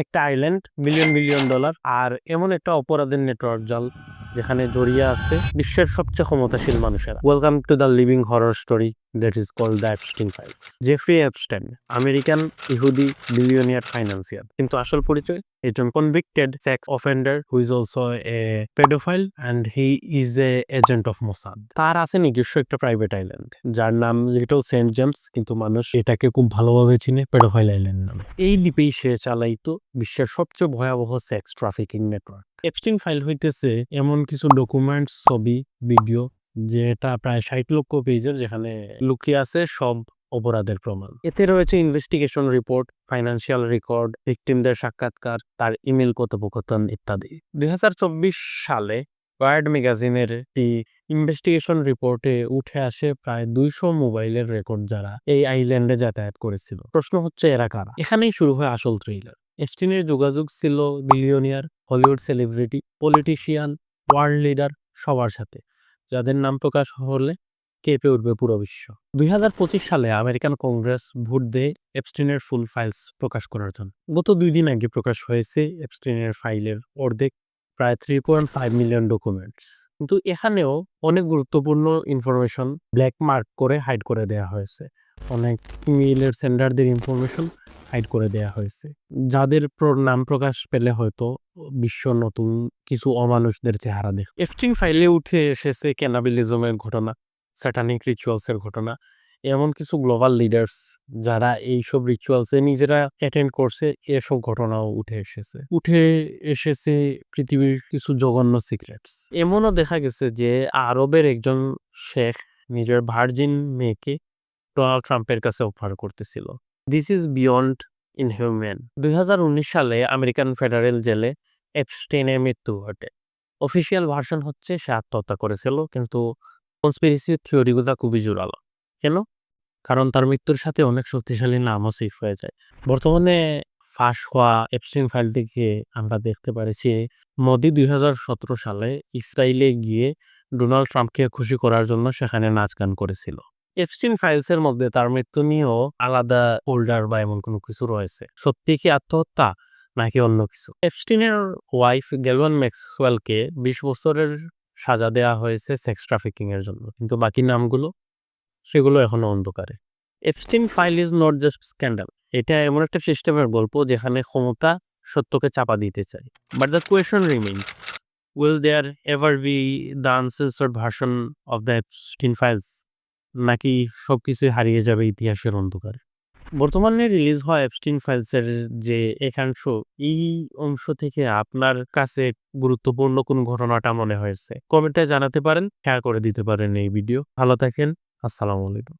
একটা island, billion billion dollar, আর এমন একটা অপরাধের নেটওয়ার্ক জাল যেখানে জড়িয়ে আছে বিশ্বের সবচেয়ে ক্ষমতাশীল মানুষেরা। Welcome to the living horror story that is called the Epstein files. Jeffrey Epstein American ইহুদি বিলিয়নিয়ার ফাইন্যান্সিয়ার, কিন্তু আসল পরিচয় একজন convicted sex offender who is also a paedophile and he is a agent of Mossad. তার আছে নিজস্ব একটা private island যার নাম লিটল সেন্ট জেমস, কিন্তু মানুষ এটাকে খুব ভালোভাবে চিনে পেডোফাইল আইল্যান্ড নামে। এই দ্বীপেই সে চালাইতো বিশ্বের সবচেয়ে ভয়াবহ sex trafficking network. Epstein file হইতেছে এমন কিছু ডকুমেন্টস, ছবি, ভিডিও যেটা প্রায় 60 লক্ষ পেজের, যেখানে লুকিয়ে আছে সব অপরাধের প্রমাণ। এতে রয়েছে ইনভেস্টিগেশন রিপোর্ট, ফাইন্যান্সিয়াল রেকর্ড, ভিকটিমদের সাক্ষাৎকার, তার ইমেল কথোপকথন ইত্যাদি। 2024 সালে ওয়ার্ড ম্যাগাজিনের একটি ইনভেস্টিগেশন রিপোর্টে উঠে আসে প্রায় 200 মোবাইলের রেকর্ড যারা এই আইল্যান্ডে যাতায়াত করেছিল। প্রশ্ন হচ্ছে এরা কারা? এখানেই শুরু হয় আসল থ্রিলার। এপস্টাইনের যোগাযোগ ছিল billionaire, Hollywood celebrity, politician, world leader সবার সাথে, যাদের নাম প্রকাশ হলে কেঁপে উঠবে পুরো বিশ্ব। 2025 সালে আমেরিকান কংগ্রেস ভোট দেয় এপস্টাইনের ফুল ফাইলস প্রকাশ করার জন্য। গত 2 দিন আগে প্রকাশ হয়েছে এপস্টাইনের ফাইলের অর্ধেক, প্রায় 3.5 মিলিয়ন ডকুমেন্টস। কিন্তু এখানেও অনেক গুরুত্বপূর্ণ ইনফরমেশন ব্ল্যাক মার্ক করে হাইড করে দেওয়া হয়েছে। অনেক ইমেইলের সেন্ডারদের ইনফরমেশন হাইড করে দেওয়া হয়েছে, যাদের নাম প্রকাশ পেলে হয়তো বিশ্ব নতুন কিছু অমানুষদের চেহারা দেখে। এপস্টাইন ফাইলে উঠে এসেছে ক্যানাবিলিজমের ঘটনা, স্যাটানিক রিচুয়ালসের ঘটনা, এমন কিছু গ্লোবাল লিডার্স যারা এইসব রিচুয়ালসে নিজেরা অ্যাটেন্ড করছে, এসব ঘটনাও উঠে এসেছে পৃথিবীর কিছু জঘন্য সিক্রেটস। এমনও দেখা গেছে যে আরবের একজন শেখ নিজের ভার্জিন মেয়েকে ডোনাল্ড ট্রাম্পের কাছে অফার করতেছিল। This is beyond inhuman. 2019 সালে আমেরিকান ফেডারেল জেলে এপস্টাইনের মৃত্যু ঘটে। অফিসিয়াল ভার্সন হচ্ছে সে আত্মহত্যা করেছিল, কিন্তু কনস্পিরেসি থিওরিগুলো খুবই জোরালো। কেন? কারণ তার মৃত্যুর সাথে অনেক শক্তিশালী নামও সেভ হয়ে যায়। বর্তমানে ফাঁস হওয়া এপস্টাইন ফাইল থেকে আমরা দেখতে পারেছি মোদি 2017 সালে ইসরায়েলে গিয়ে ডোনাল্ড ট্রাম্পকে খুশি করার জন্য সেখানে নাচ গান করেছিল। এপস্টাইন ফাইলসের মধ্যে তার মৃত্যু নিয়েও আলাদা ফোল্ডার বা এমন কোনো কিছু রয়েছে। সত্যি কি আত্মহত্যা নাকি অন্য কিছু? এপস্টাইনের ওয়াইফ গ্যালওয়ান ম্যাক্সওয়েলকে 20 বছরের সাজা দেওয়া হয়েছে সেক্স ট্রাফিকিং এর জন্য, কিন্তু বাকি নামগুলো সেগুলো এখনো অন্ধকারে। Epstein file is not just scandal, এটা এমন একটা সিস্টেমের গল্প যেখানে ক্ষমতা সত্যকে চাপা দিতে চায়। But the question remains, will there ever be the uncensored version of the Epstein files, নাকি সবকিছুই হারিয়ে যাবে ইতিহাসের অন্ধকারে? বর্তমানে রিলিজ হওয়া এপস্টাইন ফাইলসের যে একাংশ, এই অংশ থেকে আপনার কাছে গুরুত্বপূর্ণ কোন ঘটনাটা মনে হয়েছে কমেন্টে জানাতে পারেন, শেয়ার করে দিতে পারেন এই ভিডিও। ভালো থাকেন, আসসালামু আলাইকুম।